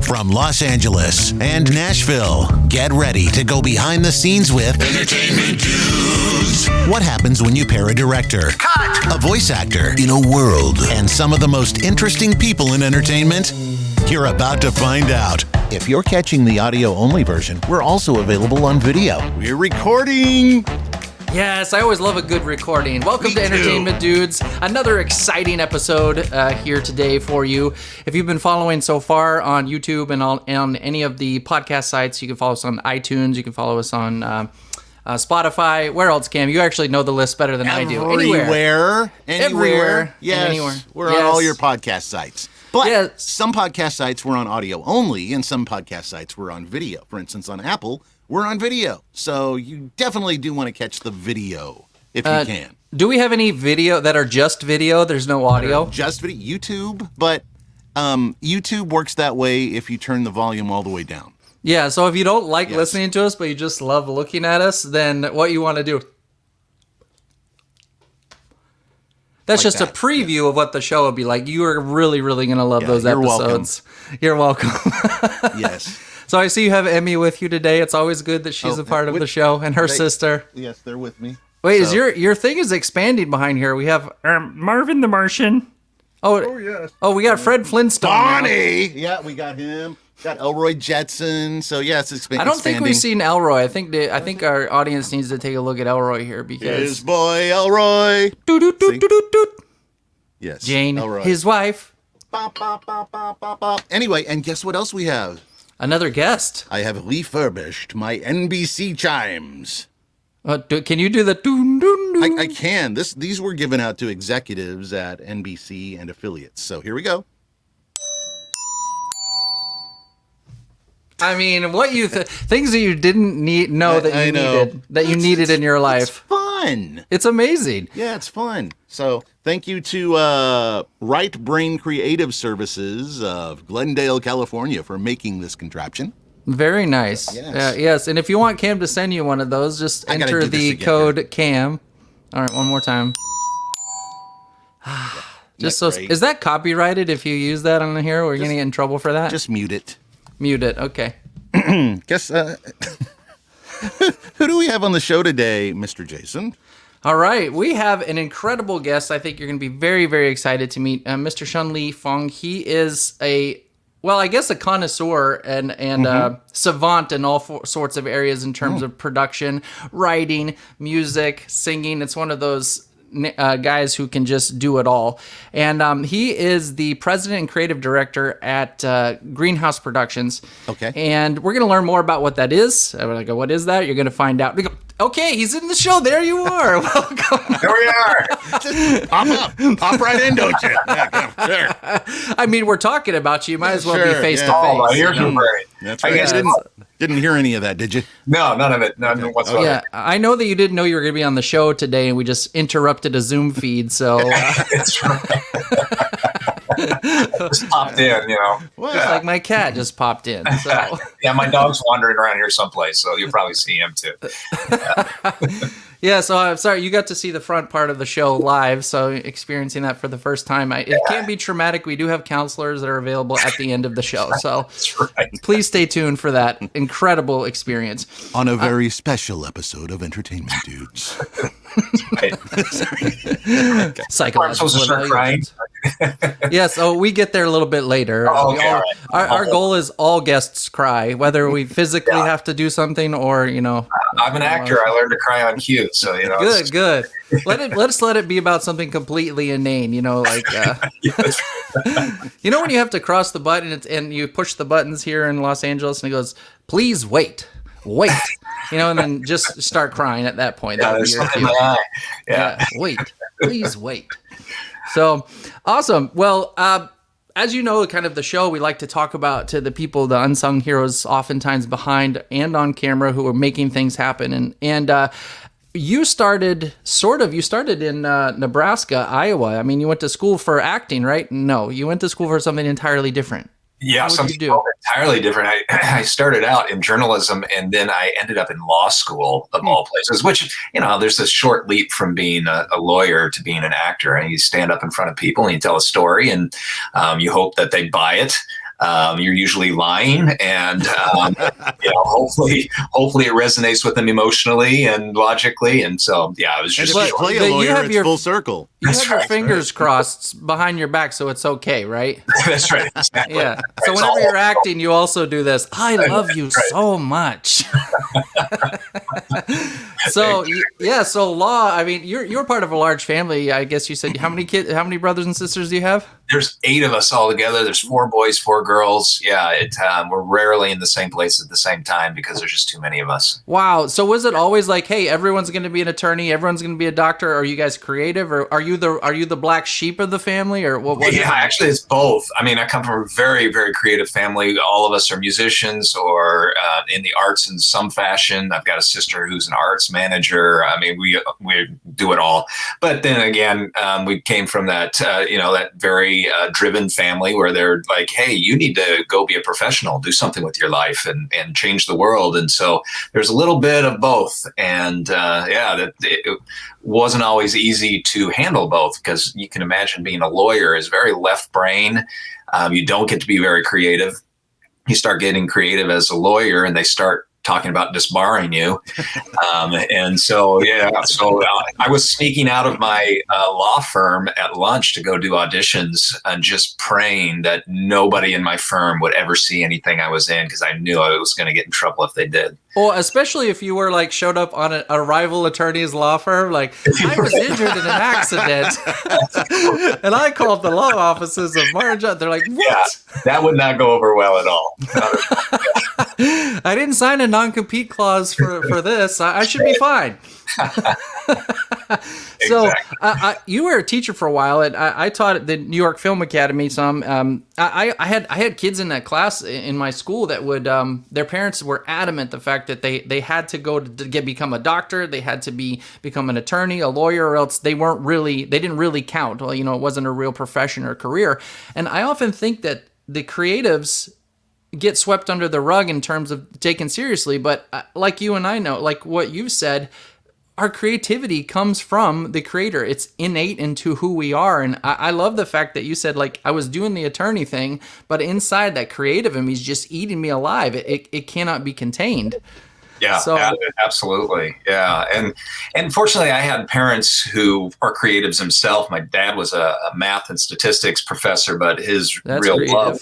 From Los Angeles and Nashville, get ready to go behind the scenes with Entertainment Dudes. What happens when you pair a director, a voice actor in a world, and some of the most interesting people in entertainment? You're about to find out. If you're catching the audio-only version, we're also available on video. We're recording. Yes, I always love a good recording. Welcome to Entertainment Dudes. Another exciting episode here today for you. If you've been following so far on YouTube and on any of the podcast sites, you can follow us on iTunes. You can follow us on Spotify. Where else, Cam? You actually know the list better than I do. Anywhere. Yes, anywhere. We're on all your podcast sites. But some podcast sites were on audio only, and some podcast sites were on video. For instance, on Apple, we're on video. So you definitely do want to catch the video if you can. Do we have any video that are just video? There's no audio? Just video. YouTube, but YouTube works that way if you turn the volume all the way down. Yeah, so if you don't like listening to us, but you just love looking at us, then what you want to do... That's like just a preview of what the show will be like. You are really, really going to love those episodes. You're welcome. Yes. So I see you have Emmy with you today. It's always good that she's a part of the show, and her sister. Yes, they're with me. Wait, is your thing is expanding behind here? We have Marvin the Martian. Oh yes. Oh, we got Fred Flintstone. Bonnie. Yeah, we got him. Got Elroy Jetson. So yes, it's expanding. I don't think we've seen Elroy. I think our audience needs to take a look at Elroy here because his boy Elroy. Yes. Jane, Elroy. His wife. Bop, bop, bop, bop, bop, bop. Anyway, and guess what else we have? Another guest. I have refurbished my NBC chimes. Can you do the doon doon doon? I can. These were given out to executives at NBC and affiliates. So here we go. I mean, things that you didn't know that you needed in your life. It's fun. It's amazing. Yeah, it's fun. So thank you to Right Brain Creative Services of Glendale, California, for making this contraption. Very nice. Yes. And if you want Cam to send you one of those, just enter the code CAM. All right, one more time. Is that copyrighted if you use that on here? Or are you going to get in trouble for that? Just mute it. Mute it. Okay. Guess who do we have on the show today, Mr. Jason? All right, we have an incredible guest. I think you're going to be very, very excited to meet Mr. Shun Lee Fong. He is a connoisseur and savant in all sorts of areas in terms of production, writing, music, singing. It's one of those guys who can just do it all. And he is the president and creative director at Greenhouse Productions. Okay. And we're going to learn more about what that is. We're like, what is that? You're going to find out. We go, okay, he's in the show. There you are. Welcome. There we are. Just pop up. Pop right in, don't you? Yeah, sure. I mean, we're talking about you. You might as well be face to face. Oh, my ears are great. That's right. Didn't hear any of that, did you? No, none of it. None whatsoever. Yeah, I know that you didn't know you were going to be on the show today, and we just interrupted a Zoom feed, so... That's right. Just popped in, Well, like my cat just popped in. So. Yeah, my dog's wandering around here someplace, so you'll probably see him too. Yeah, so I'm sorry, you got to see the front part of the show live, so experiencing that for the first time. It can be traumatic. We do have counselors that are available at the end of the show, so please stay tuned for that incredible experience. On a very special episode of Entertainment Dudes. Psychological evaluations. Yes, we get there a little bit later. Our goal is all guests cry, whether we physically have to do something or, I'm an actor. I learned to cry on cue, so, Good. Let's let it be about something completely inane, like... when you have to cross the button and you push the buttons here in Los Angeles and it goes, please wait. And then just start crying at that point. There's something in my eye. Wait, please wait. So awesome. Well, as you know, kind of the show, we like to talk about to the people, the unsung heroes, oftentimes behind and on camera, who are making things happen. And you started in Nebraska, Iowa. I mean, you went to school for acting, right? No, you went to school for something entirely different. Yeah, something entirely different. I started out in journalism, and then I ended up in law school, of all places, which, there's this short leap from being a lawyer to being an actor. And you stand up in front of people and you tell a story, and you hope that they buy it. You're usually lying, and hopefully it resonates with them emotionally and logically. And so, yeah, it was just. And if you play a lawyer, it's full circle. You have your fingers crossed behind your back, so it's okay, right? That's right. Exactly. Yeah. So whenever you're acting, you also do this. I love you so much. So so law. I mean, you're part of a large family. I guess you said how many brothers and sisters do you have? There's 8 of us all together. There's 4 boys, 4 girls. Yeah, we're rarely in the same place at the same time because there's just too many of us. Wow. So was it always like, hey, everyone's going to be an attorney, everyone's going to be a doctor? Are you guys creative, or are you the black sheep of the family, or what? Yeah, actually, it's both. I mean, I come from a very, very creative family. All of us are musicians or in the arts in some fashion. I've got a sister who's an arts manager. I mean, we do it all. But then again, we came from that that very driven family where they're like, hey, you need to go be a professional, do something with your life and change the world. And so there's a little bit of both. And it wasn't always easy to handle both, because you can imagine being a lawyer is very left brain. You don't get to be very creative. You start getting creative as a lawyer and they start talking about disbarring you. And so, I was sneaking out of my law firm at lunch to go do auditions and just praying that nobody in my firm would ever see anything I was in, because I knew I was going to get in trouble if they did. Well, especially if you were like showed up on a rival attorney's law firm, like, I was injured in an accident and I called the law offices of Marja. They're like, what? Yeah, that would not go over well at all. I didn't sign a non-compete clause for this. I should be fine. So you were a teacher for a while, and I taught at the New York Film Academy some. I had kids in that class in my school that would their parents were adamant the fact that they had to go to become a doctor, they had to become an attorney, a lawyer, or else they didn't really count. Well, it wasn't a real profession or career. And I often think that the creatives get swept under the rug in terms of taken seriously, but like you and I know, like what you said, our creativity comes from the creator. It's innate into who we are. And I love the fact that you said, like, I was doing the attorney thing, but inside that creative in me is just eating me alive. It cannot be contained. Yeah, absolutely. Yeah. And fortunately, I had parents who are creatives themselves. My dad was a math and statistics professor, but his real love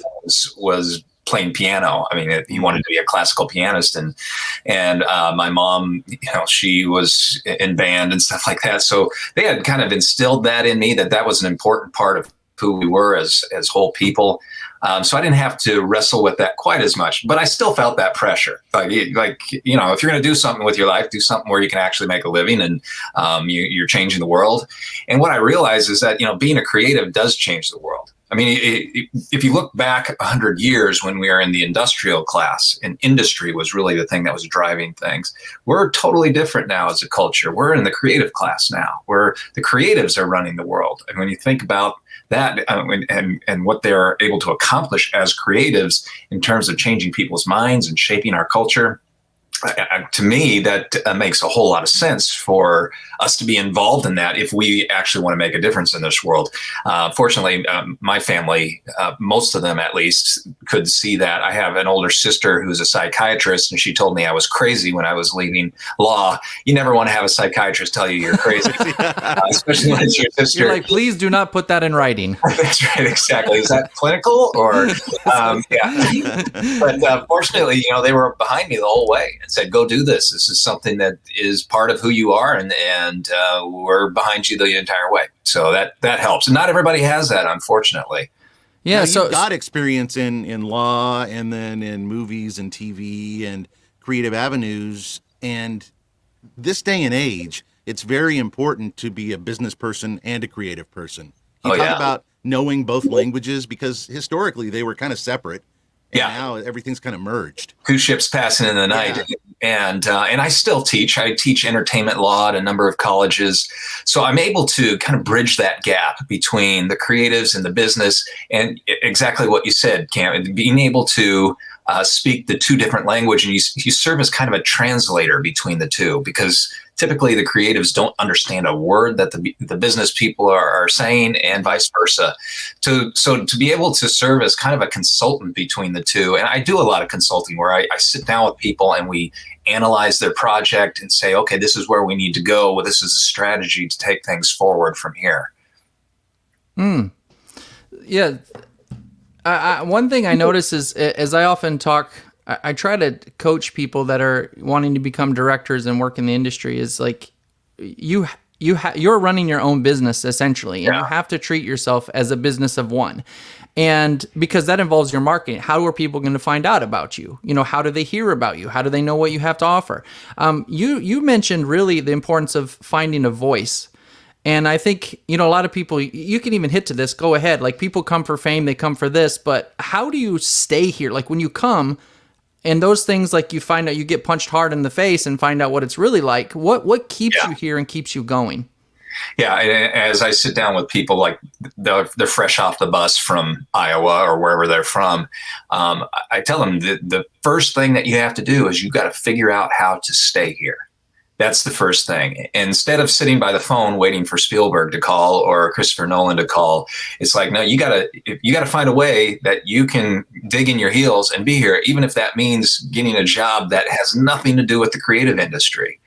was playing piano. I mean, he wanted to be a classical pianist, and my mom, she was in band and stuff like that. So they had kind of instilled that in me, that was an important part of who we were as whole people. So I didn't have to wrestle with that quite as much, but I still felt that pressure. Like if you're going to do something with your life, do something where you can actually make a living and you're changing the world. And what I realized is that, being a creative does change the world. I mean, if you look back 100 years when we were in the industrial class, and industry was really the thing that was driving things, we're totally different now as a culture. We're in the creative class now, where the creatives are running the world. And when you think about that and what they're able to accomplish as creatives in terms of changing people's minds and shaping our culture, to me, that makes a whole lot of sense for us to be involved in that if we actually want to make a difference in this world. Fortunately, my family, most of them at least, could see that. I have an older sister who's a psychiatrist, and she told me I was crazy when I was leaving law. You never want to have a psychiatrist tell you you're crazy, especially when it's your sister. You're like, please do not put that in writing. That's right, exactly. Is that clinical or yeah? But fortunately, they were behind me the whole way and said, go do this. This is something that is part of who you are, and we're behind you the entire way. So that helps. And not everybody has that, unfortunately. Yeah, now, so you've got experience in law and then in movies and TV and creative avenues. And this day and age, it's very important to be a business person and a creative person. You talk about knowing both languages, because historically they were kind of separate. And now everything's kind of merged. Two ships passing in the night. Yeah. And I still teach. I teach entertainment law at a number of colleges. So I'm able to kind of bridge that gap between the creatives and the business. And exactly what you said, Cam, being able to speak the two different language, and you serve as kind of a translator between the two, because typically the creatives don't understand a word that the business people are saying, and vice versa. So to be able to serve as kind of a consultant between the two, and I do a lot of consulting where I sit down with people and we analyze their project and say, okay, this is where we need to go. Well, this is a strategy to take things forward from here. Yeah. One thing I notice is, as I often talk, I try to coach people that are wanting to become directors and work in the industry, is like you're running your own business essentially, and you have to treat yourself as a business of one. And because that involves your marketing. How are people going to find out about you? How do they hear about you? How do they know what you have to offer? You mentioned really the importance of finding a voice. And I think, a lot of people, you can even hit to this, go ahead. Like, people come for fame, they come for this, but how do you stay here? Like, when you come and those things, like, you find out, you get punched hard in the face and find out what it's really like, what keeps you here and keeps you going? Yeah, as I sit down with people, like they're fresh off the bus from Iowa or wherever they're from, I tell them the first thing that you have to do is you got to figure out how to stay here. That's the first thing. Instead of sitting by the phone waiting for Spielberg to call or Christopher Nolan to call, it's like, no, you gotta find a way that you can dig in your heels and be here, even if that means getting a job that has nothing to do with the creative industry.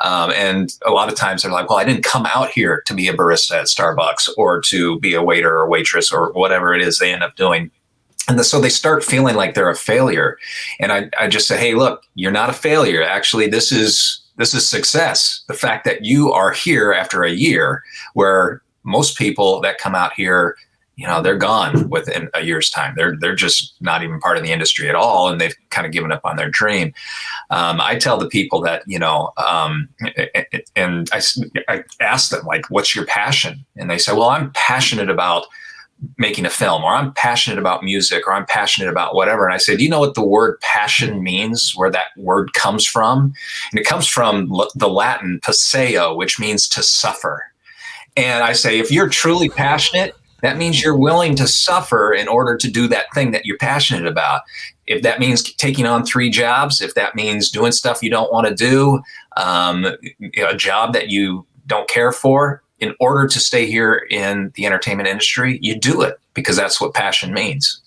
And a lot of times they're like, well, I didn't come out here to be a barista at Starbucks or to be a waiter or waitress or whatever it is they end up doing. And so they start feeling like they're a failure. And I just say, hey, look, you're not a failure. Actually, this is success. The fact that you are here after a year, where most people that come out here, they're gone within a year's time. They're just not even part of the industry at all, and they've kind of given up on their dream. I tell the people that, and I ask them, like, what's your passion? And they say, well, I'm passionate about making a film, or I'm passionate about music, or I'm passionate about whatever. And I said, do you know what the word passion means, where that word comes from? And it comes from the Latin passeo, which means to suffer. And I say, if you're truly passionate, that means you're willing to suffer in order to do that thing that you're passionate about. If that means taking on 3 jobs, if that means doing stuff you don't want to do, a job that you don't care for, in order to stay here in the entertainment industry, you do it, because that's what passion means.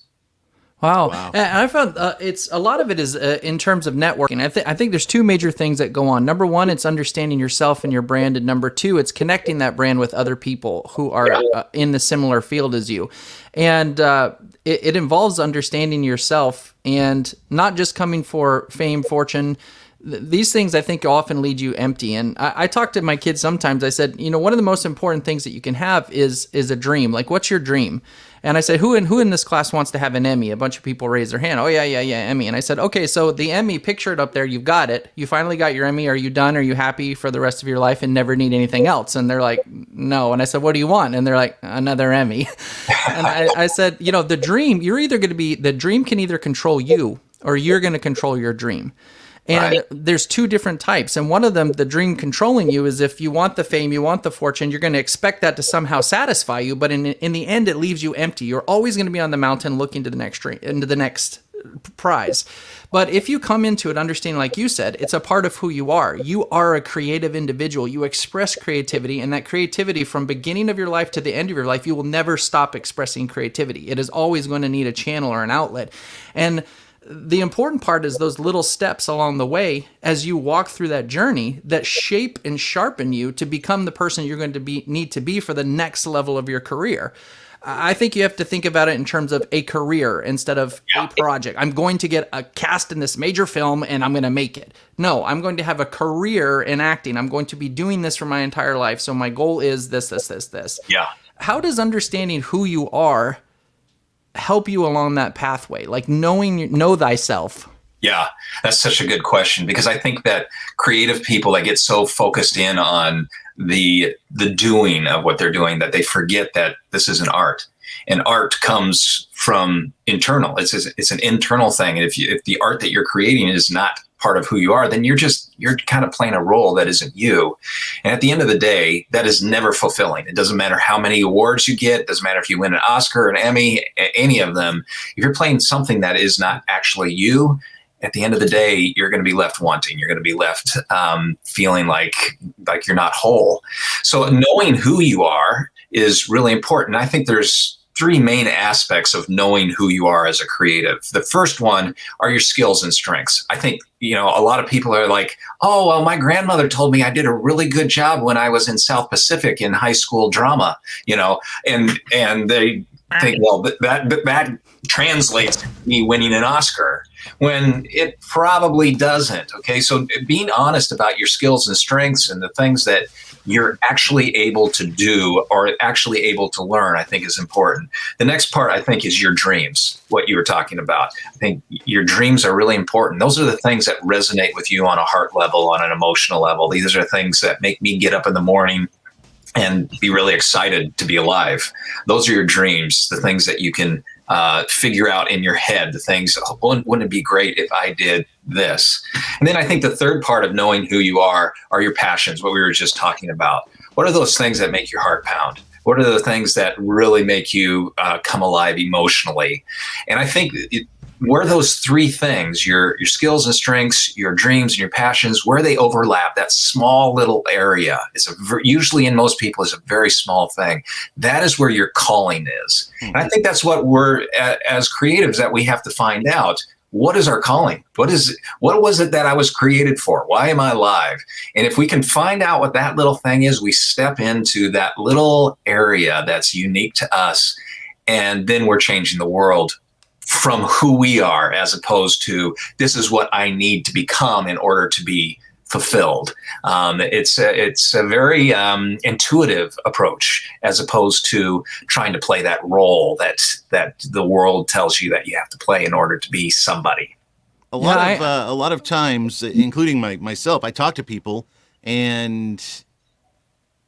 Wow. And I found it's a lot of it is in terms of networking. I think there's 2 major things that go on. Number 1, it's understanding yourself and your brand. And number 2, it's connecting that brand with other people who are in the similar field as you. And it involves understanding yourself and not just coming for fame, fortune. These things, I think, often lead you empty. And I talk to my kids sometimes. I said, one of the most important things that you can have is a dream. Like, what's your dream? And I said, who in this class wants to have an Emmy? A bunch of people raised their hand. Oh, yeah, Emmy. And I said, okay, so the Emmy, picture it up there. You've got it. You finally got your Emmy. Are you done? Are you happy for the rest of your life and never need anything else? And they're like, no. And I said, what do you want? And they're like, another Emmy. And I said, the dream, the dream can either control you or you're going to control your dream. And there's 2 different types. And one of them, the dream controlling you, is if you want the fame, you want the fortune, you're going to expect that to somehow satisfy you. But in the end, it leaves you empty. You're always going to be on the mountain looking to the next dream, into the next prize. But if you come into it understanding, like you said, it's a part of who you are. You are a creative individual. You express creativity, and that creativity from beginning of your life to the end of your life, you will never stop expressing creativity. It is always going to need a channel or an outlet. And the important part is those little steps along the way as you walk through that journey that shape and sharpen you to become the person you're going to need to be for the next level of your career. I think you have to think about it in terms of a career instead of a project. I'm going to get a cast in this major film and I'm going to make it. No, I'm going to have a career in acting. I'm going to be doing this for my entire life. So my goal is this. Yeah. How does understanding who you are help you along that pathway? Like know thyself. Yeah, that's such a good question, because I think that creative people that get so focused in on the doing of what they're doing that they forget that this is an art. and art comes from internal. It's an internal thing. And if the art that you're creating is not part of who you are, then you're kind of playing a role that isn't you. And at the end of the day, that is never fulfilling. It doesn't matter how many awards you get. It doesn't matter if you win an Oscar, an Emmy, any of them. If you're playing something that is not actually you, at the end of the day, you're going to be left wanting. You're going to be left feeling like you're not whole. So knowing who you are is really important. I think there's three main aspects of knowing who you are as a creative. The first one are your skills and strengths. I think, a lot of people are like, oh, well, my grandmother told me I did a really good job when I was in South Pacific in high school drama, and they think, well, that translates to me winning an Oscar, when it probably doesn't. Okay. So being honest about your skills and strengths and the things that you're actually able to do or actually able to learn, I think is important. The next part, I think, is your dreams, what you were talking about. I think your dreams are really important. Those are the things that resonate with you on a heart level, on an emotional level. These are things that make me get up in the morning and be really excited to be alive. Those are your dreams, the things that you can figure out in your head, the things, wouldn't it be great if I did this? And then I think the third part of knowing who you are your passions, what we were just talking about. What are those things that make your heart pound? What are the things that really make you come alive emotionally? And I think where those three things, your skills and strengths, your dreams and your passions, where they overlap, that small little area is usually in most people is a very small thing. That is where your calling is. And I think that's what we're as creatives that we have to find out. What is our calling? What was it that I was created for? Why am I alive? And if we can find out what that little thing is, we step into that little area that's unique to us, and then we're changing the world from who we are, as opposed to this is what I need to become in order to be fulfilled. It's a very intuitive approach, as opposed to trying to play that role that the world tells you that you have to play in order to be somebody. A lot of times, including myself, I talk to people, and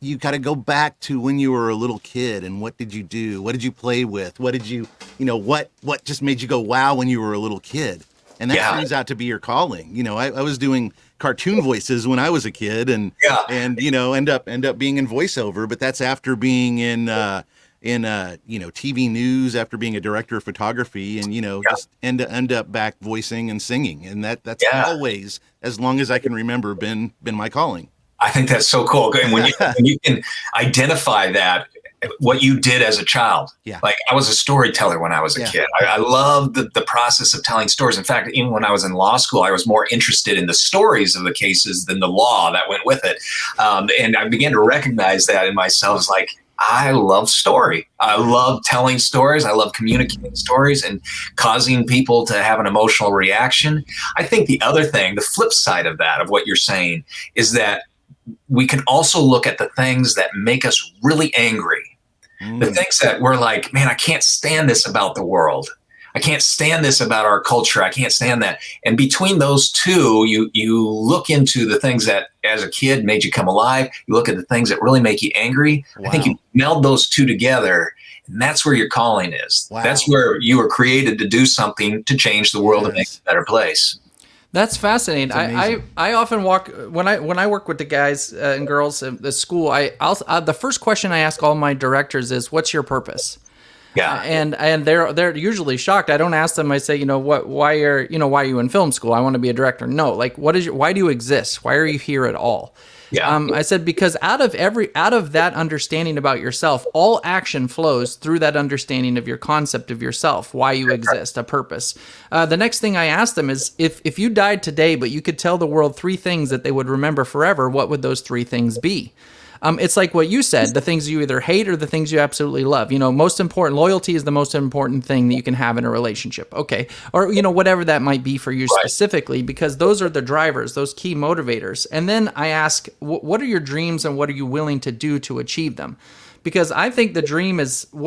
you got to go back to when you were a little kid, and what did you do? What did you play with? What did you, what just made you go, wow, when you were a little kid? And that turns out to be your calling. I was doing cartoon voices when I was a kid, and end up being in voiceover, but that's after being in TV news, after being a director of photography, and just end up back voicing and singing. And that's always, as long as I can remember, been my calling. I think that's so cool. And when you can identify that, what you did as a child. Yeah. Like I was a storyteller when I was a kid. I loved the process of telling stories. In fact, even when I was in law school, I was more interested in the stories of the cases than the law that went with it. And I began to recognize that in myself. It's like, I love story. I love telling stories. I love communicating stories and causing people to have an emotional reaction. I think the other thing, the flip side of that, of what you're saying, is that we can also look at the things that make us really angry. The things that we're like, man, I can't stand this about the world. I can't stand this about our culture. I can't stand that. And between those two, you look into the things that as a kid made you come alive. You look at the things that really make you angry. Wow. I think you meld those two together, and that's where your calling is. Wow. That's where you were created to do something to change the world and make it a better place. That's fascinating. I often walk when I work with the guys and girls at the school. The first question I ask all my directors is, "What's your purpose?" Yeah, and they're usually shocked. I don't ask them. I say, why are you in film school? I want to be a director. No, like why do you exist? Why are you here at all? Yeah. I said, because out of that understanding about yourself, all action flows through that understanding of your concept of yourself, why you exist, a purpose. The next thing I asked them is, if you died today, but you could tell the world 3 things that they would remember forever, what would those 3 things be? It's like what you said, the things you either hate or the things you absolutely love. Most important, loyalty is the most important thing that you can have in a relationship. Okay. Or, whatever that might be for you specifically, because those are the drivers, those key motivators. And then I ask, what are your dreams and what are you willing to do to achieve them? Because I think the dream is the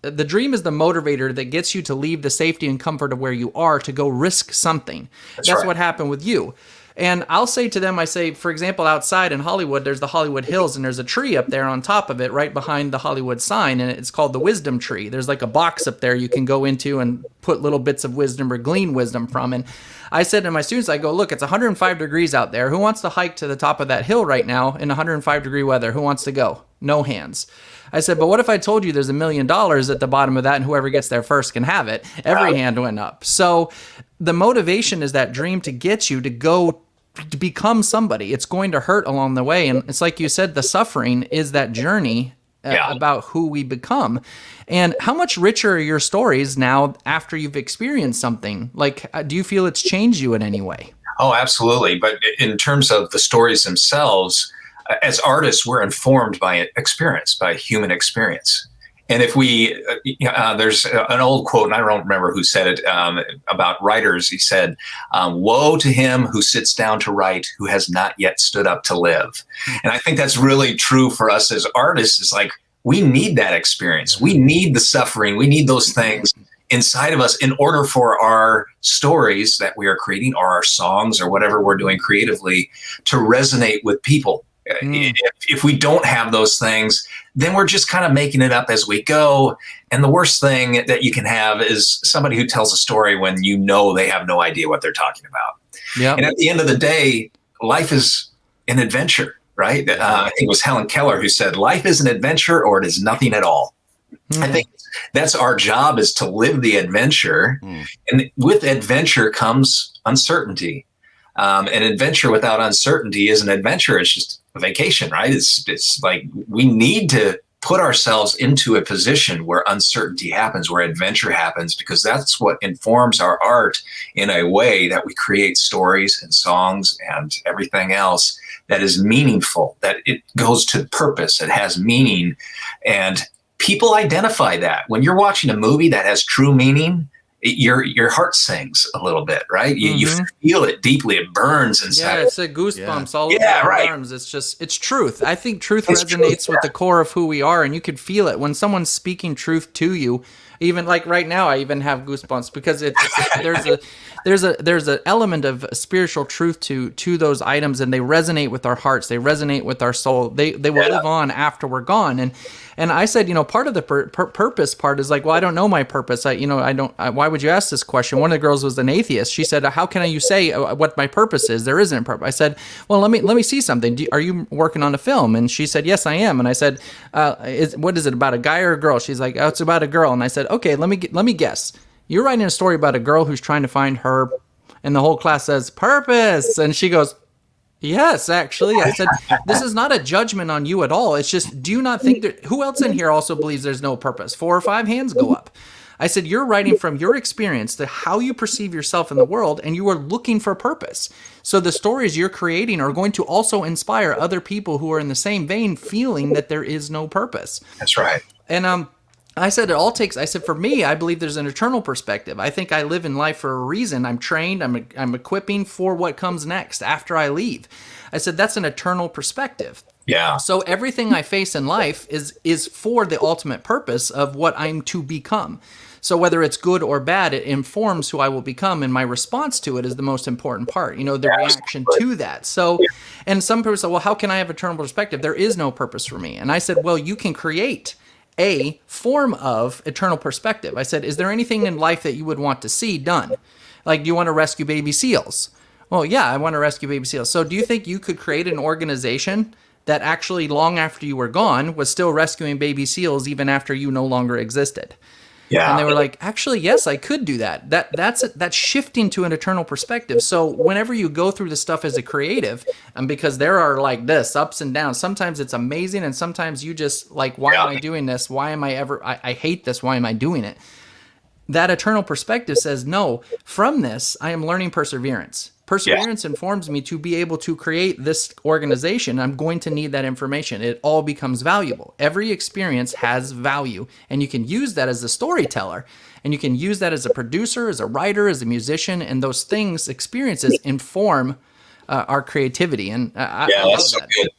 motivator that gets you to leave the safety and comfort of where you are to go risk something. That's what happened with you. And I'll say to them, I say, for example, outside in Hollywood, there's the Hollywood Hills, and there's a tree up there on top of it, right behind the Hollywood sign, and it's called the wisdom tree. There's like a box up there you can go into and put little bits of wisdom or glean wisdom from. And I said to my students, I go, look, it's 105 degrees out there. Who wants to hike to the top of that hill right now in 105 degree weather? Who wants to go? No hands. I said, but what if I told you there's $1 million at the bottom of that and whoever gets there first can have it? Every hand went up. So the motivation is that dream to get you to go to become somebody. It's going to hurt along the way. And it's like you said, the suffering is that journey about who we become. And how much richer are your stories now after you've experienced something? Like, do you feel it's changed you in any way? Oh, absolutely. But in terms of the stories themselves, as artists, we're informed by experience, by human experience. And if we, there's an old quote, and I don't remember who said it, about writers. He said, woe to him who sits down to write, who has not yet stood up to live. And I think that's really true for us as artists. It's like, we need that experience. We need the suffering. We need those things inside of us in order for our stories that we are creating, or our songs, or whatever we're doing creatively, to resonate with people. If we don't have those things, then we're just kind of making it up as we go. And the worst thing that you can have is somebody who tells a story when you know they have no idea what they're talking about. Yeah. And at the end of the day, life is an adventure, right? I think it was Helen Keller who said, life is an adventure or it is nothing at all. I think that's our job, is to live the adventure. And with adventure comes uncertainty. An adventure without uncertainty is an adventure. It's just a vacation, right? It's like we need to put ourselves into a position where uncertainty happens, where adventure happens, because that's what informs our art in a way that we create stories and songs and everything else that is meaningful, that it goes to purpose, it has meaning. And people identify that. When you're watching a movie that has true meaning, your heart sings a little bit, right? You feel it deeply. It burns inside. Yeah, it's a goosebumps all over our arms. It's truth. I think truth resonates with the core of who we are, and you can feel it when someone's speaking truth to you. Even like right now, I even have goosebumps because there's an element of spiritual truth to those items, and they resonate with our hearts. They resonate with our soul. They will live on after we're gone. And I said, part of the purpose part is like, well, I don't know my purpose. Why would you ask this question? One of the girls was an atheist. She said, how can you say what my purpose is? There isn't a purpose. I said, well, let me see something. Are you working on a film? And she said, yes, I am. And I said, what is it, about a guy or a girl? She's like, oh, it's about a girl. And I said, okay, let me guess. You're writing a story about a girl who's trying to find her, and the whole class says, purpose. And she goes, yes, actually. I said, this is not a judgment on you at all. It's just, do you not think that, who else in here also believes there's no purpose? 4 or 5 hands go up. I said, you're writing from your experience to how you perceive yourself in the world, and you are looking for purpose. So the stories you're creating are going to also inspire other people who are in the same vein, feeling that there is no purpose. That's right. And I said, for me, I believe there's an eternal perspective. I think I live in life for a reason. I'm trained. I'm equipping for what comes next after I leave. I said, that's an eternal perspective. Yeah. So everything I face in life is for the ultimate purpose of what I'm to become. So whether it's good or bad, it informs who I will become, and my response to it is the most important part, the reaction to that. So, and some people say, well, how can I have eternal perspective? There is no purpose for me. And I said, well, you can create a form of eternal perspective. I said, is there anything in life that you would want to see done? Like, do you want to rescue baby seals? Well, yeah, I want to rescue baby seals. So do you think you could create an organization that actually, long after you were gone, was still rescuing baby seals even after you no longer existed? Yeah. And they were like, actually, yes, I could do that. That's shifting to an eternal perspective. So whenever you go through the stuff as a creative, and because there are like this ups and downs, sometimes it's amazing, and sometimes you just like, why am I doing this? Why am I hate this. Why am I doing it? That eternal perspective says, no, from this, I am learning perseverance. Perseverance informs me to be able to create this organization. I'm going to need that information. It all becomes valuable. Every experience has value, and you can use that as a storyteller, and you can use that as a producer, as a writer, as a musician, and those things, experiences, inform our creativity. And I Yeah, love that's so that. good.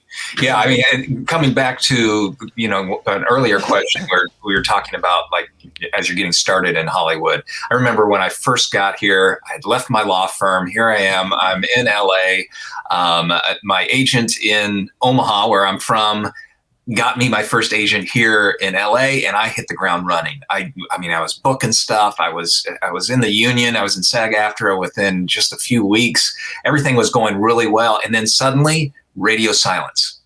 Yeah, I mean, and coming back to, an earlier question where we were talking about, like, as you're getting started in Hollywood. I remember when I first got here, I'd left my law firm. Here I am. I'm in LA. My agent in Omaha, where I'm from, got me my first agent here in LA, and I hit the ground running. I mean, I was booking stuff. I was in the union. I was in SAG-AFTRA within just a few weeks. Everything was going really well. And then suddenly, radio silence.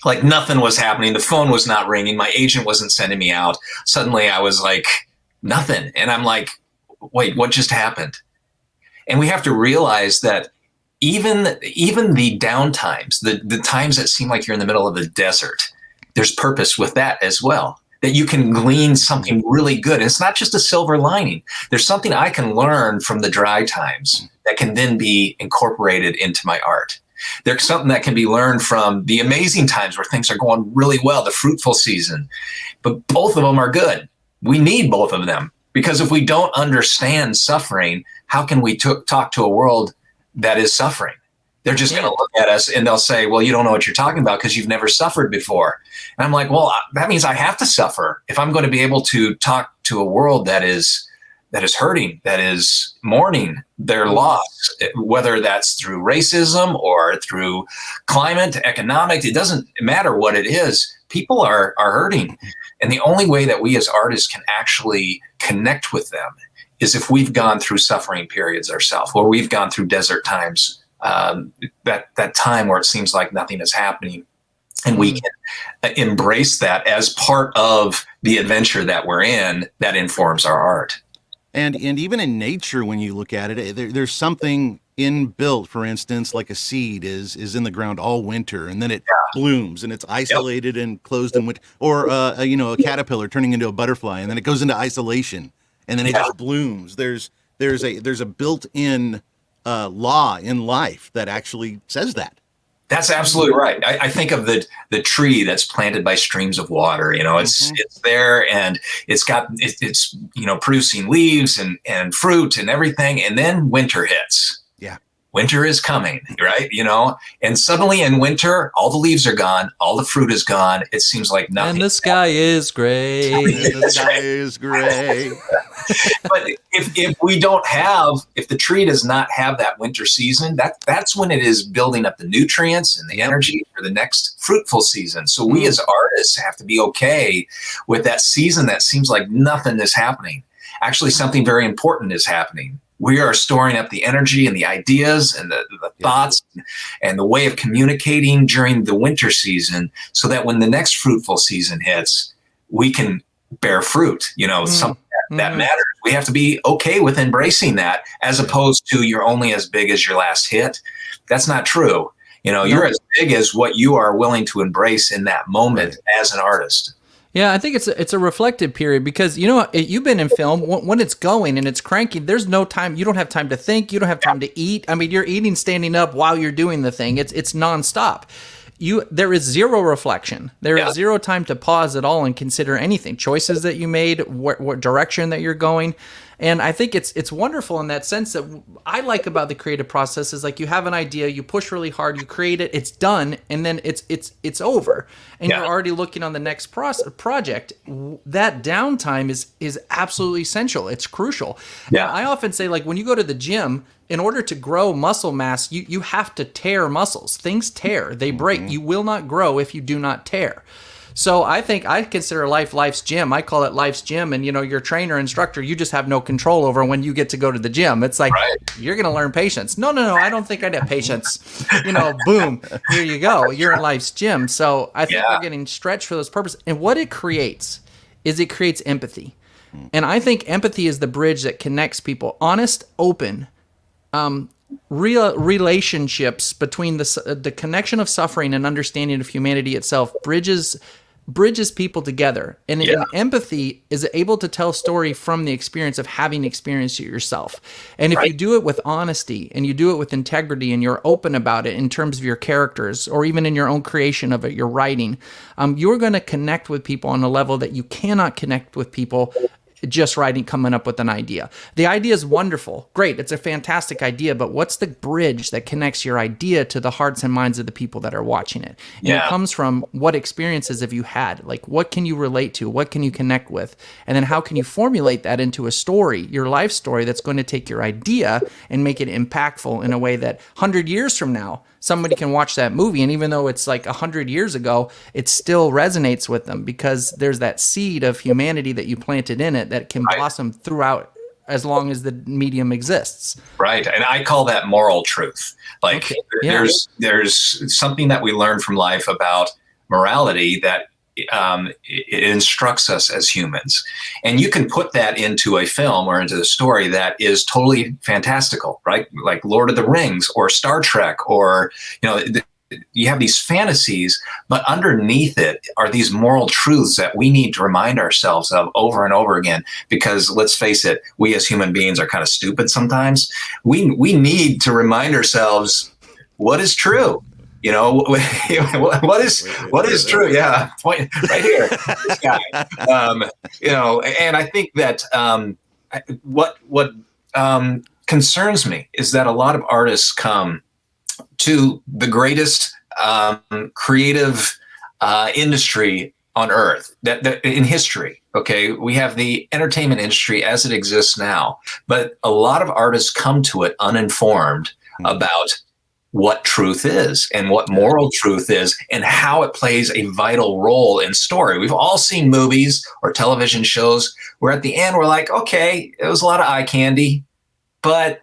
Like nothing was happening. The phone was not ringing. My agent wasn't sending me out. Suddenly I was like, nothing. And I'm like, wait, what just happened? And we have to realize that even the downtimes, the times that seem like you're in the middle of the desert, there's purpose with that as well, that you can glean something really good. And it's not just a silver lining. There's something I can learn from the dry times that can then be incorporated into my art. There's something that can be learned from the amazing times where things are going really well, the fruitful season. But both of them are good. We need both of them, because if we don't understand suffering, how can we talk to a world that is suffering? They're just going to look at us and they'll say, well, you don't know what you're talking about because you've never suffered before. And I'm like, well, that means I have to suffer if I'm going to be able to talk to a world that is hurting, that is mourning their loss, whether that's through racism or through climate, economic. It doesn't matter what it is. People are hurting. And the only way that we as artists can actually connect with them is if we've gone through suffering periods ourselves, or we've gone through desert times, that time where it seems like nothing is happening. And we can embrace that as part of the adventure that we're in that informs our art. And even in nature, when you look at it, there's something inbuilt. For instance, like a seed is in the ground all winter, and then it blooms, and it's isolated and closed in winter. Or a caterpillar turning into a butterfly, and then it goes into isolation, and then it just blooms. There's a built-in law in life that actually says that. That's absolutely right. I think of the tree that's planted by streams of water. It's there, and it's producing leaves and fruit and everything. And then winter hits. Yeah, winter is coming, right? And suddenly in winter, all the leaves are gone, all the fruit is gone. It seems like nothing. And the sky is gray. The sky is gray. But if the tree does not have that winter season, that's when it is building up the nutrients and the energy for the next fruitful season. So we as artists have to be okay with that season that seems like nothing is happening. Actually, something very important is happening. We are storing up the energy and the ideas and the thoughts and the way of communicating during the winter season, so that when the next fruitful season hits, we can bear fruit, something that matters. We have to be okay with embracing that, as opposed to you're only as big as your last hit. That's not true. You're as big as what you are willing to embrace in that moment as an artist. Yeah, I think it's a reflective period, because you've been in film when it's going and it's cranking. There's no time. You don't have time to think. You don't have time to eat. I mean, you're eating standing up while you're doing the thing. It's nonstop. There is zero reflection. There is zero time to pause at all and consider anything, choices that you made, what direction that you're going. And I think it's wonderful in that sense. That I like about the creative process is, like, you have an idea, you push really hard, you create it, it's done, and then it's over, and you're already looking on the next project. That downtime is absolutely essential. It's crucial. Yeah, I often say, like, when you go to the gym, in order to grow muscle mass, you have to tear muscles. Things tear, they break. You will not grow if you do not tear. So I consider life's gym. I call it life's gym. And, your trainer, instructor, you just have no control over when you get to go to the gym. It's like, you're going to learn patience. No, I don't think I'd have patience. Boom, here you go. You're in life's gym. So I think we're getting stretched for those purposes. And what it creates is it creates empathy. And I think empathy is the bridge that connects people. Honest, open, real relationships between the connection of suffering and understanding of humanity itself bridges people together. And empathy is able to tell a story from the experience of having experienced it yourself. And if you do it with honesty and you do it with integrity and you're open about it in terms of your characters, or even in your own creation of it, your writing, you're going to connect with people on a level that you cannot connect with people just coming up with an idea. The idea is wonderful. Great. It's a fantastic idea, but what's the bridge that connects your idea to the hearts and minds of the people that are watching it? And it comes from what experiences have you had? Like, what can you relate to? What can you connect with? And then how can you formulate that into a story, your life story, that's going to take your idea and make it impactful in a way that 100 years from now, somebody can watch that movie, and even though it's like 100 years ago, it still resonates with them because there's that seed of humanity that you planted in it that can blossom throughout as long as the medium exists. Right. And I call that moral truth. Like there's something that we learn from life about morality that it instructs us as humans. And you can put that into a film or into a story that is totally fantastical, right? Like Lord of the Rings or Star Trek, or, you have these fantasies, but underneath it are these moral truths that we need to remind ourselves of over and over again. Because let's face it, we as human beings are kind of stupid sometimes. We need to remind ourselves what is true. What is true? Yeah, point right here. This guy. And I think that what concerns me is that a lot of artists come to the greatest creative industry on earth that in history. Okay, we have the entertainment industry as it exists now, but a lot of artists come to it uninformed about what truth is and what moral truth is and how it plays a vital role in story. We've all seen movies or television shows where at the end we're like, okay, it was a lot of eye candy, but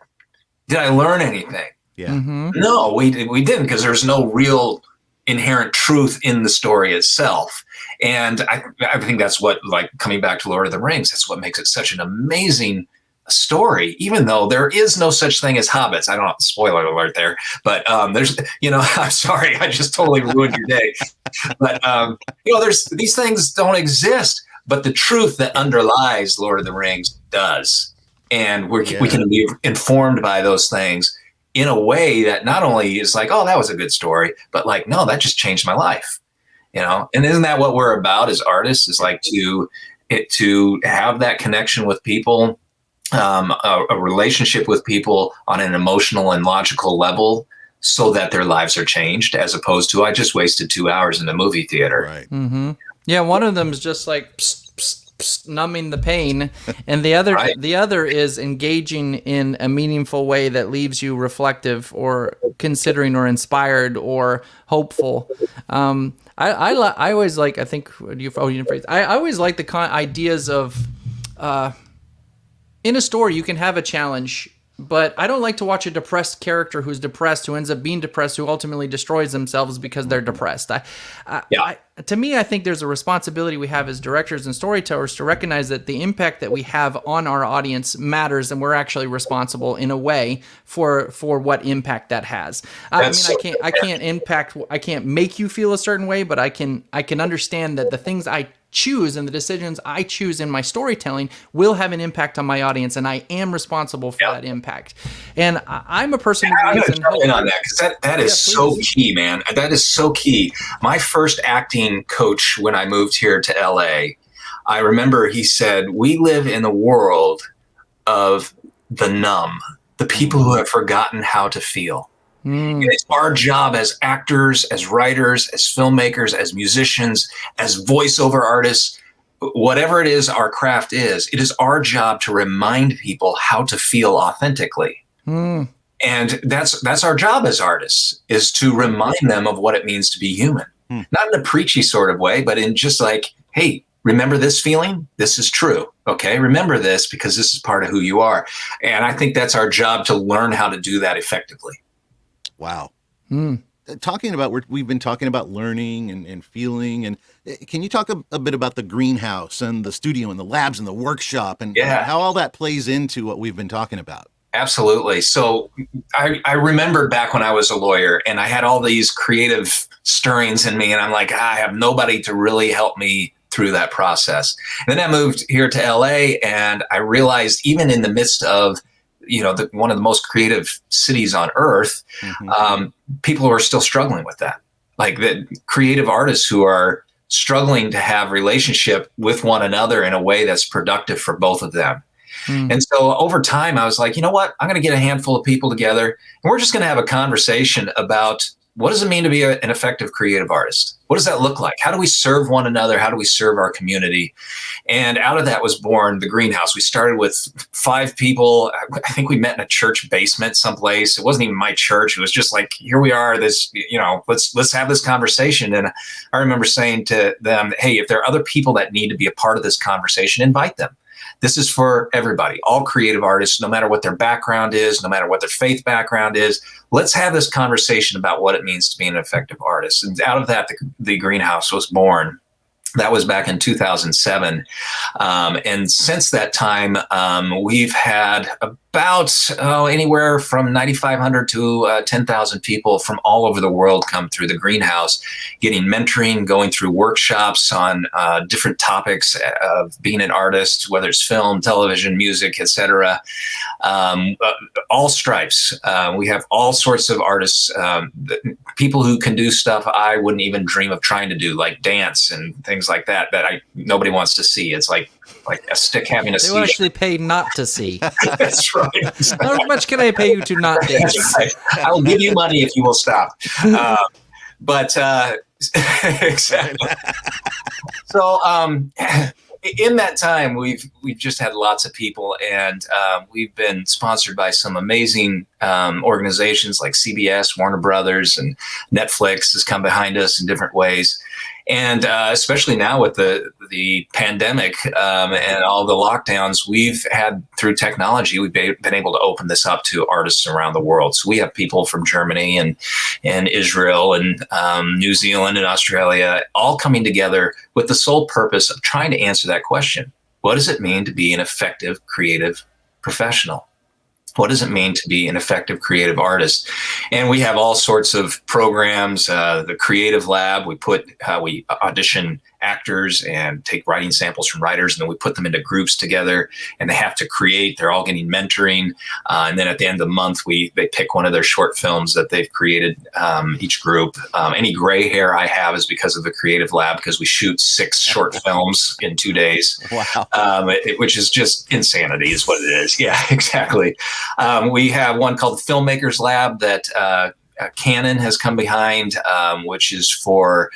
did I learn anything? Yeah. Mm-hmm. No, we didn't, because there's no real inherent truth in the story itself. And I think that's what, like, coming back to Lord of the Rings, that's what makes it such an amazing story, even though there is no such thing as hobbits. I don't know, spoiler alert there, but there's, I'm sorry, I just totally ruined your day. But, there's, these things don't exist, but the truth that underlies Lord of the Rings does. And we can be informed by those things in a way that not only is like, oh, that was a good story, but like, no, that just changed my life, And isn't that what we're about as artists, is like to have that connection with people, a relationship with people on an emotional and logical level, so that their lives are changed, as opposed to, I just wasted 2 hours in the movie theater. Right. Mm-hmm. Yeah, one of them is just like numbing the pain, and the other is engaging in a meaningful way that leaves you reflective or considering or inspired or hopeful. I always like, I think I always like the ideas of in a story you can have a challenge, but I don't like to watch a depressed character who's depressed, who ends up being depressed, who ultimately destroys themselves because they're depressed. To me, I think there's a responsibility we have as directors and storytellers to recognize that the impact that we have on our audience matters, and we're actually responsible in a way for what impact that has. I can't make you feel a certain way, but I can understand that the things I choose and the decisions I choose in my storytelling will have an impact on my audience, and I am responsible for that impact. And I'm a person who believes in hope. In on that, because that is so key, man. That is so key. My first acting coach when I moved here to LA, I remember he said, we live in a world of the numb, the people who have forgotten how to feel. And it's our job as actors, as writers, as filmmakers, as musicians, as voiceover artists, whatever it is our craft is, it is our job to remind people how to feel authentically. And that's our job as artists, is to remind them of what it means to be human. Not in a preachy sort of way, but in just like, hey, remember this feeling? This is true. Okay, remember this because this is part of who you are. And I think that's our job, to learn how to do that effectively. Wow. Talking about, we've been talking about learning and feeling, and can you talk a bit about the greenhouse and the studio and the labs and the workshop and how all that plays into what we've been talking about? Absolutely. So I remember back when I was a lawyer and I had all these creative stirrings in me, and I'm like, I have nobody to really help me through that process. And then I moved here to LA, and I realized, even in the midst of one of the most creative cities on earth, people are still struggling with that. Like the creative artists who are struggling to have relationship with one another in a way that's productive for both of them. And so over time, I was like, you know what? I'm going to get a handful of people together, and we're just going to have a conversation about what does it mean to be an effective creative artist? What does that look like? How do we serve one another? How do we serve our community? And out of that was born the Greenhouse. We started with 5 people. I think we met in a church basement someplace. It wasn't even my church. It was just like, here we are, let's have this conversation. And I remember saying to them, hey, if there are other people that need to be a part of this conversation, invite them. This is for everybody, all creative artists, no matter what their background is, no matter what their faith background is. Let's have this conversation about what it means to be an effective artist. And out of that, the Greenhouse was born. That was back in 2007. And since that time, we've had about anywhere from 9,500 to 10,000 people from all over the world come through the Greenhouse, getting mentoring, going through workshops on different topics of being an artist, whether it's film, television, music, etc. All stripes. We have all sorts of artists, people who can do stuff I wouldn't even dream of trying to do, like dance and things like that nobody wants to see. It's like a stick having a seed. They will actually pay not to see. That's right. How much can I pay you to not dance? Right. I will give you money if you will stop. Exactly. So in that time, we've just had lots of people, and we've been sponsored by some amazing organizations like CBS, Warner Brothers, and Netflix has come behind us in different ways. And especially now with the pandemic and all the lockdowns, we've had, through technology, we've been able to open this up to artists around the world. So we have people from Germany and Israel and New Zealand and Australia all coming together with the sole purpose of trying to answer that question. What does it mean to be an effective creative professional? What does it mean to be an effective creative artist? And we have all sorts of programs. The Creative Lab, we audition actors and take writing samples from writers, and then we put them into groups together, and they have to create. They're all getting mentoring. And then at the end of the month, they pick one of their short films that they've created, each group. Any gray hair I have is because of the Creative Lab, because we shoot 6 short films in 2 days. Wow. Which is just insanity is what it is. Yeah, exactly. We have one called the Filmmakers Lab that Canon has come behind, which is for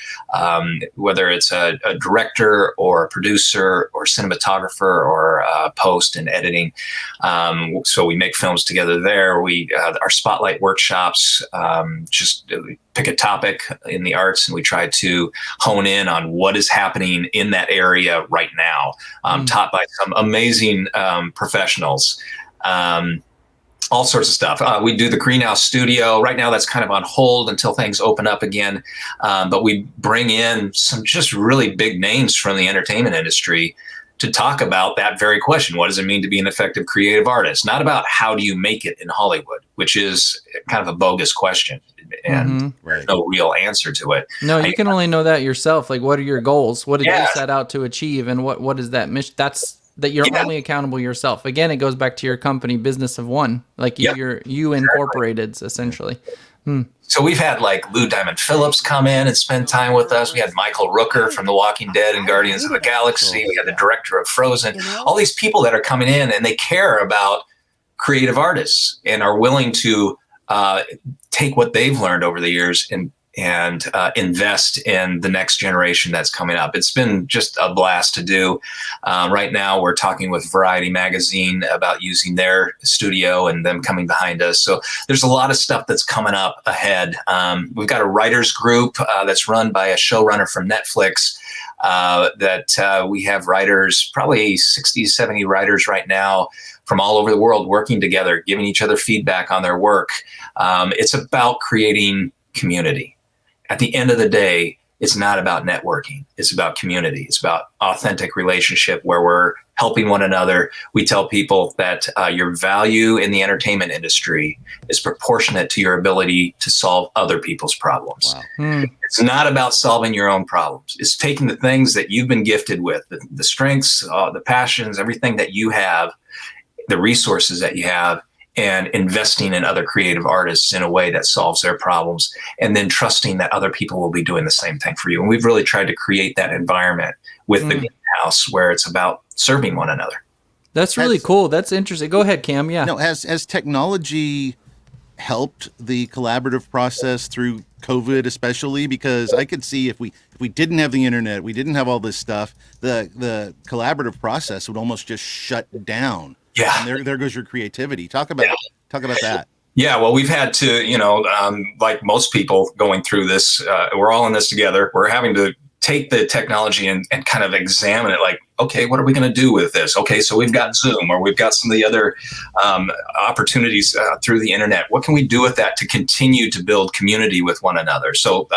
whether it's a director or a producer or cinematographer or post and editing. So we make films together there. Our spotlight workshops, just pick a topic in the arts, and we try to hone in on what is happening in that area right now, taught by some amazing professionals. All sorts of stuff. We do the Greenhouse Studio. Right now, that's kind of on hold until things open up again. But we bring in some just really big names from the entertainment industry to talk about that very question. What does it mean to be an effective creative artist? Not about how do you make it in Hollywood, which is kind of a bogus question. And there's no real answer to it. No, you can only know that yourself. Like, what are your goals? What did you set out to achieve? And what is that mission? That you're only accountable yourself. Again, it goes back to your company, Business of One. Like you incorporated, essentially. So we've had like Lou Diamond Phillips come in and spend time with us. We had Michael Rooker from The Walking Dead and Guardians of the Galaxy. We had the director of Frozen. All these people that are coming in, and they care about creative artists and are willing to take what they've learned over the years and invest in the next generation that's coming up. It's been just a blast to do. Right now, we're talking with Variety Magazine about using their studio and them coming behind us. So there's a lot of stuff that's coming up ahead. We've got a writers group that's run by a showrunner from Netflix that we have writers, probably 60, 70 writers right now from all over the world working together, giving each other feedback on their work. It's about creating community. At the end of the day, it's not about networking. It's about community. It's about authentic relationship where we're helping one another. We tell people that your value in the entertainment industry is proportionate to your ability to solve other people's problems. Wow. It's not about solving your own problems. It's taking the things that you've been gifted with, the strengths, the passions, everything that you have, the resources that you have, and investing in other creative artists in a way that solves their problems, and then trusting that other people will be doing the same thing for you. And we've really tried to create that environment with the greenhouse where it's about serving one another. That's really cool. That's interesting. Go ahead, Cam. Yeah. No, has technology helped the collaborative process through COVID, especially? Because I could see if we didn't have the internet, we didn't have all this stuff, the collaborative process would almost just shut down. Yeah. And there goes your creativity. Talk about that. Yeah, well, we've had to, like most people going through this, we're all in this together. We're having to take the technology and kind of examine it like, okay, what are we going to do with this? Okay, so we've got Zoom, or we've got some of the other opportunities through the internet. What can we do with that to continue to build community with one another? So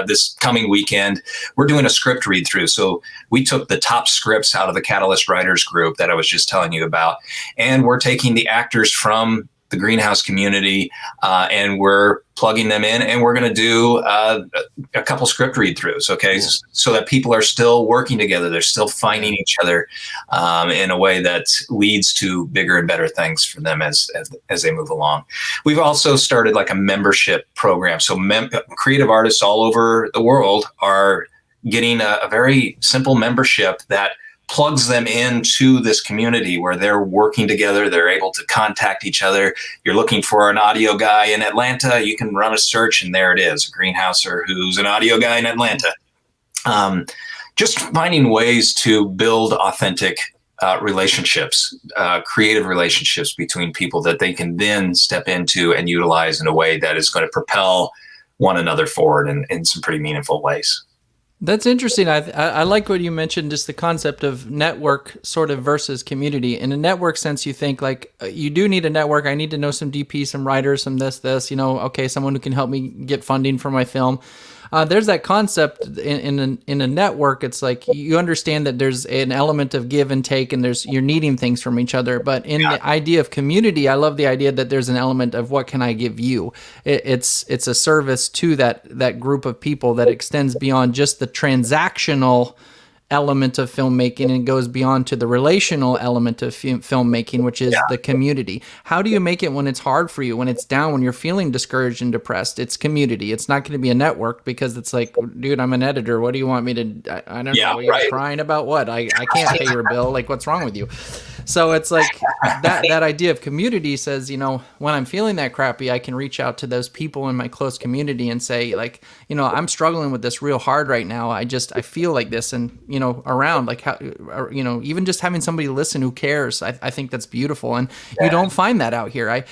this coming weekend, we're doing a script read through. So we took the top scripts out of the Catalyst Writers Group that I was just telling you about, and we're taking the actors from the greenhouse community, and we're plugging them in, and we're going to do a couple script read throughs. Okay. So that people are still working together. They're still finding each other in a way that leads to bigger and better things for them as they move along. We've also started like a membership program. So creative artists all over the world are getting a very simple membership that plugs them into this community where they're working together. They're able to contact each other. You're looking for an audio guy in Atlanta, you can run a search, and there it is, a greenhouser who's an audio guy in Atlanta. Just finding ways to build authentic relationships, creative relationships between people that they can then step into and utilize in a way that is going to propel one another forward in some pretty meaningful ways. That's interesting. I like what you mentioned, just the concept of network sort of versus community. In a network sense, you think like you do need a network. I need to know some DP, some writers, some this, okay, someone who can help me get funding for my film. There's that concept in a network. It's like you understand that there's an element of give and take, and you're needing things from each other. But in the idea of community, I love the idea that there's an element of what can I give you. It's a service to that group of people that extends beyond just the transactional element of filmmaking and goes beyond to the relational element of filmmaking, which is the community. How do you make it when it's hard for you, when it's down, when you're feeling discouraged and depressed? It's community. It's not going to be a network, because it's like, dude, I'm an editor. What do you want me to, I don't know. You're crying about what? I can't pay your bill. Like, what's wrong with you? So it's like that idea of community says, when I'm feeling that crappy, I can reach out to those people in my close community and say, like, I'm struggling with this real hard right now. I feel like this, and, around, like, how, even just having somebody listen who cares, I think that's beautiful. And you don't find that out here.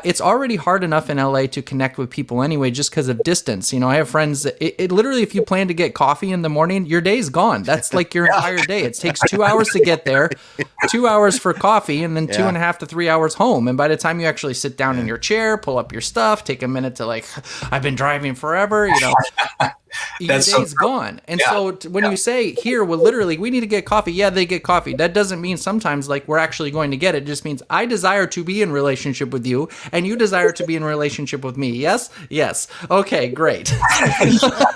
It's already hard enough in LA to connect with people anyway, just because of distance. I have friends that it literally, if you plan to get coffee in the morning, your day's gone. That's like your entire day. It takes 2 hours to get there, 2 hours for coffee, and then 2.5 to 3 hours home. And by the time you actually sit down in your chair, pull up your stuff, take a minute to like, I've been driving forever, your day's gone. And so when you say here, well, literally, we need to get coffee. Yeah, they get coffee. That doesn't mean sometimes like we're actually going to get it. It just means I desire to be in relationship with you, and you desire to be in relationship with me. Yes? Yes. Okay, great. Exactly.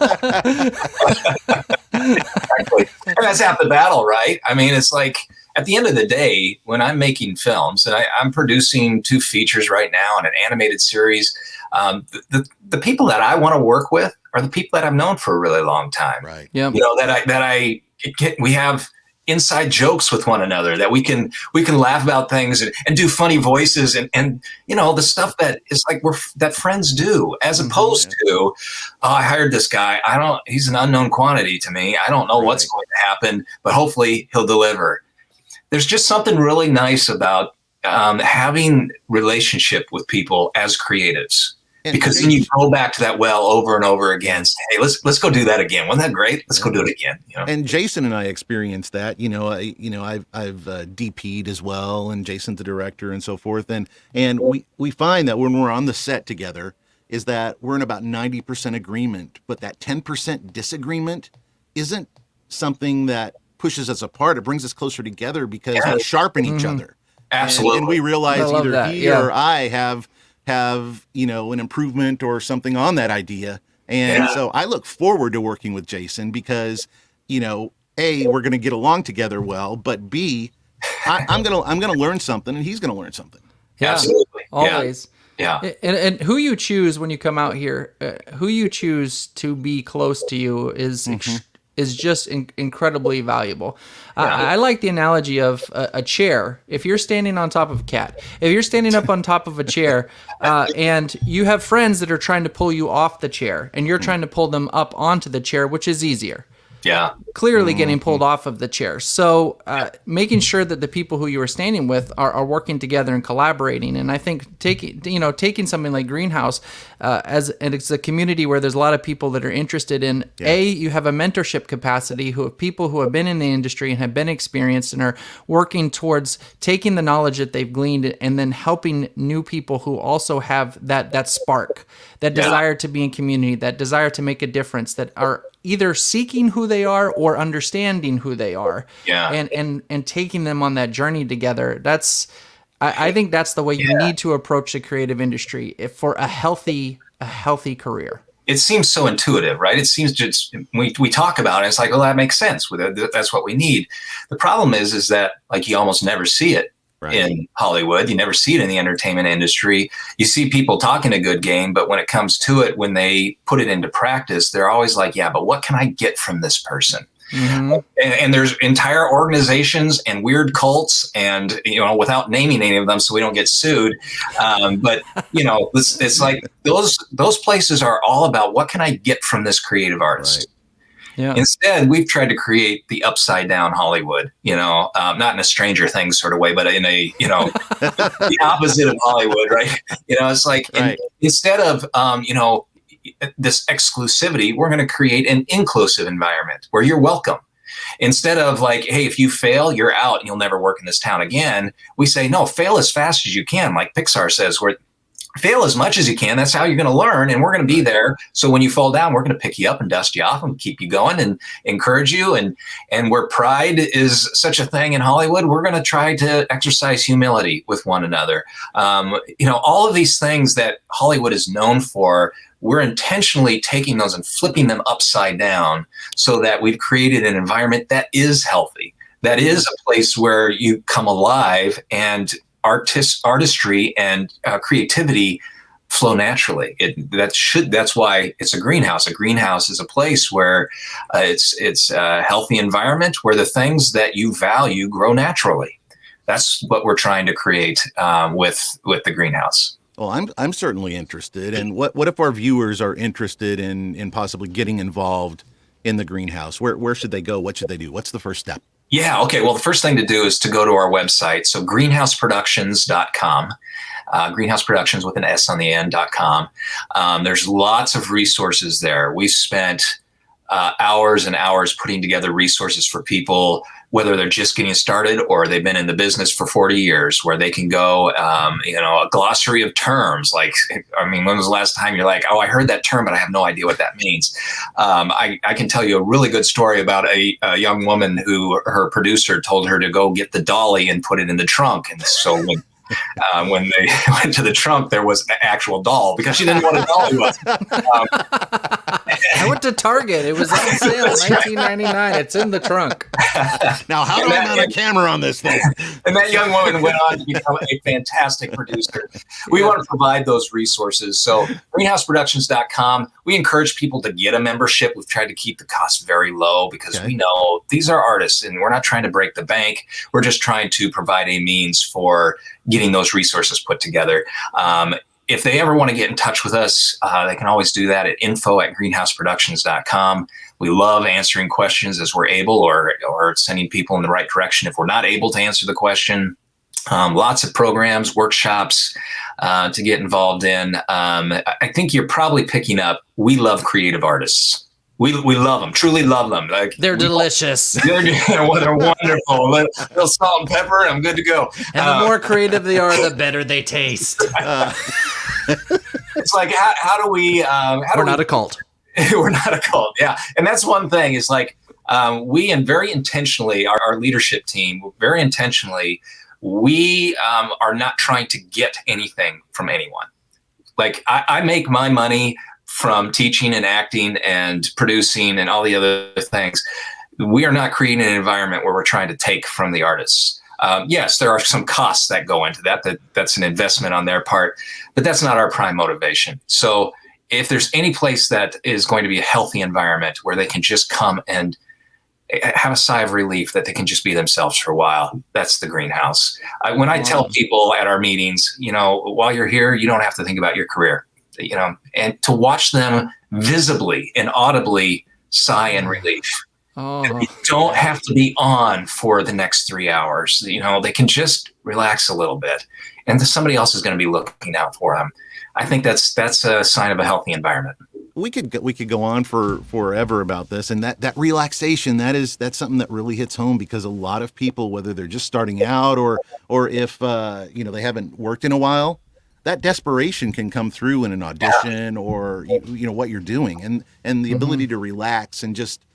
And that's half the battle, right? I mean, it's like at the end of the day, when I'm making films, and I'm producing 2 features right now and an animated series, the people that I want to work with are the people that I've known for a really long time. Right. Yeah. We have inside jokes with one another, that we can laugh about things and do funny voices and the stuff that is like that friends do, as opposed to, I hired this guy. He's an unknown quantity to me. I don't know what's going to happen, but hopefully he'll deliver. There's just something really nice about having relationship with people as creatives. Because then you go back to that well over and over again. Say, hey, let's go do that again. Wasn't that great? Let's go do it again. And Jason and I experienced that. I've DP'd as well, and Jason's the director and so forth. And we find that when we're on the set together, is that we're in about 90% agreement, but that 10% disagreement isn't something that pushes us apart. It brings us closer together because we sharpen each other. Absolutely. And we realize either he or I have an improvement or something on that idea. And so I look forward to working with Jason because, A, we're going to get along together well, but B, I'm going to learn something and he's going to learn something. Yeah, absolutely. always. Yeah. And who you choose when you come out here, who you choose to be close to you is just incredibly valuable. I like the analogy of a chair. If you're standing on top of a cat, if you're standing up on top of a chair, and you have friends that are trying to pull you off the chair, and you're trying to pull them up onto the chair, which is easier. Yeah. Clearly getting pulled off of the chair. So making sure that the people who you are standing with are working together and collaborating. And I think taking something like Greenhouse and it's a community where there's a lot of people that are interested in, you have a mentorship capacity who have people who have been in the industry and have been experienced and are working towards taking the knowledge that they've gleaned and then helping new people who also have that spark, that desire to be in community, that desire to make a difference, that are either seeking who they are or understanding who they are, and taking them on that journey together. I think that's the way you need to approach the creative industry for a healthy career. It seems so intuitive, right? It seems just we talk about it. It's like, well, that makes sense. That's what we need. The problem is that like you almost never see it. Right. In Hollywood. You never see it in the entertainment industry. You see people talking a good game, but when it comes to it, when they put it into practice, they're always like, yeah, but what can I get from this person? Mm-hmm. And there's entire organizations and weird cults and, without naming any of them so we don't get sued. But, it's like those places are all about what can I get from this creative artist? Right. Yeah. Instead, we've tried to create the upside down Hollywood, not in a Stranger Things sort of way, but in a, the opposite of Hollywood, right? It's like instead of, this exclusivity, we're going to create an inclusive environment where you're welcome. Instead of like, hey, if you fail, you're out and you'll never work in this town again. We say, no, fail as fast as you can. Like Pixar says, fail as much as you can. That's how you're going to learn. And we're going to be there. So when you fall down, we're going to pick you up and dust you off and keep you going and encourage you. And where pride is such a thing in Hollywood, we're going to try to exercise humility with one another. All of these things that Hollywood is known for, we're intentionally taking those and flipping them upside down so that we've created an environment that is healthy, that is a place where you come alive and artistry and creativity flow naturally. That's why it's a greenhouse. A greenhouse is a place where it's a healthy environment where the things that you value grow naturally. That's what we're trying to create with the greenhouse. Well, I'm certainly interested. And what if our viewers are interested in possibly getting involved in the greenhouse? Where should they go? What should they do? What's the first step? Yeah. Okay. Well, the first thing to do is to go to our website. So greenhouseproductions.com, Greenhouse Productions with an S on the end.com. There's lots of resources there. We've spent hours and hours putting together resources for people, whether they're just getting started or they've been in the business for 40 years, where they can go, a glossary of terms. Like, when was the last time you're like, oh, I heard that term, but I have no idea what that means. I can tell you a really good story about a young woman who her producer told her to go get the dolly and put it in the trunk. And so when they went to the trunk, there was an actual doll because she didn't know what a dolly was. I went to Target. It was on sale, $19.99. It's in the trunk. Now, how do I mount a camera on this thing? And that young woman went on to become a fantastic producer. We want to provide those resources. So greenhouseproductions.com, we encourage people to get a membership. We've tried to keep the costs very low because we know these are artists and we're not trying to break the bank. We're just trying to provide a means for getting those resources put together. If they ever want to get in touch with us, they can always do that at info@greenhouseproductions.com. We love answering questions as we're able or sending people in the right direction if we're not able to answer the question. Lots of programs, workshops to get involved in. I think you're probably picking up, we love creative artists. We love them, truly love them. Like they're delicious. They're wonderful. Little salt and pepper, and I'm good to go. And the more creative they are, the better they taste. It's like, how do we? We're not a cult. We're not a cult. Yeah, and that's one thing. Is like we and very intentionally, our leadership team, very intentionally, we are not trying to get anything from anyone. Like I make my money from teaching and acting and producing and all the other things. We are not creating an environment where we're trying to take from the artists. Yes, there are some costs that go into that. That's an investment on their part, but that's not our prime motivation. So if there's any place that is going to be a healthy environment where they can just come and have a sigh of relief that they can just be themselves for a while, that's the greenhouse. When I tell people at our meetings, while you're here, you don't have to think about your career, and to watch them visibly and audibly sigh in relief. You don't have to be on for the next 3 hours. They can just relax a little bit, and somebody else is going to be looking out for them. I think that's a sign of a healthy environment. We could go on for forever about this, and that relaxation, that's something that really hits home, because a lot of people, whether they're just starting out or if they haven't worked in a while, that desperation can come through in an audition or what you're doing, and the ability to relax and just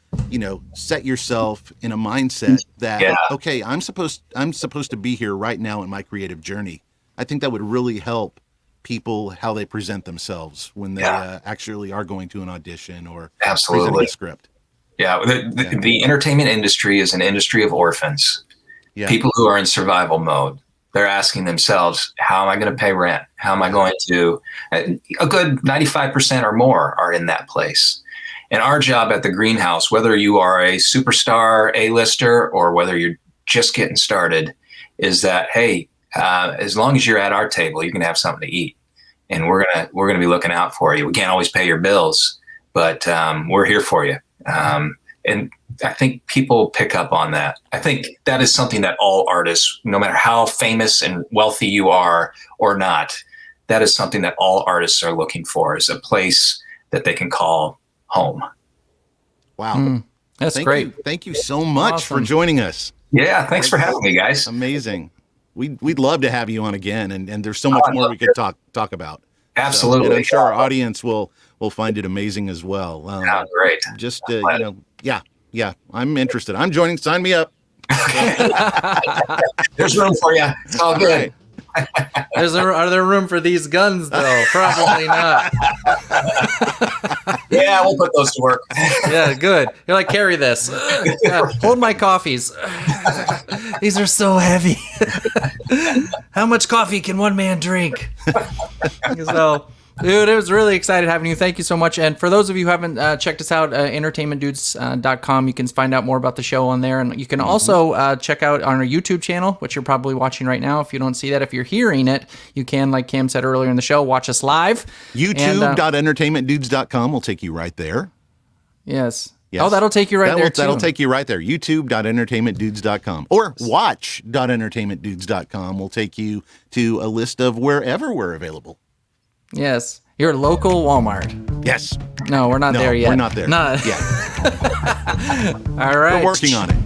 set yourself in a mindset that okay, I'm supposed to be here right now in my creative journey. I think that would really help people how they present themselves when they actually are going to an audition or presenting a script. Yeah, the entertainment industry is an industry of orphans. Yeah. People who are in survival mode. They're asking themselves, how am I going to pay rent? How am I going to? A good 95% or more are in that place. And our job at the Greenhouse, whether you are a superstar A-lister or whether you're just getting started, is that, hey, as long as you're at our table, you can have something to eat, and we're gonna be looking out for you. We can't always pay your bills, but we're here for you. And I think people pick up on that. I think that is something that all artists, no matter how famous and wealthy you are or not, that is something that all artists are looking for, is a place that they can call home. Wow. That's great. Thank you so much for joining us. Yeah, thanks for having me, guys. Amazing. We'd love to have you on again, and there's so much more we could talk about. Absolutely. So, and I'm sure our audience will find it amazing as well. Great. Just yeah, I'm interested. I'm joining. Sign me up. Okay. There's room for you. It's all good. Are there room for these guns though? Probably not. Yeah, we'll put those to work. Yeah, good. You're like, carry this. Hold my coffees. These are so heavy. How much coffee can one man drink? So, dude, it was really excited having you. Thank you so much. And for those of you who haven't checked us out, entertainmentdudes.com, you can find out more about the show on there. And you can also check out on our YouTube channel, which you're probably watching right now. If you don't see that, if you're hearing it, you can, like Cam said earlier in the show, watch us live. YouTube.entertainmentdudes.com will take you right there. Yes. Oh, that'll take you right there, too. That'll take you right there. YouTube.entertainmentdudes.com or watch.entertainmentdudes.com will take you to a list of wherever we're available. Yes. Your local Walmart. Yes. No, we're not there yet. We're not there. No. Yeah. All right. We're working on it.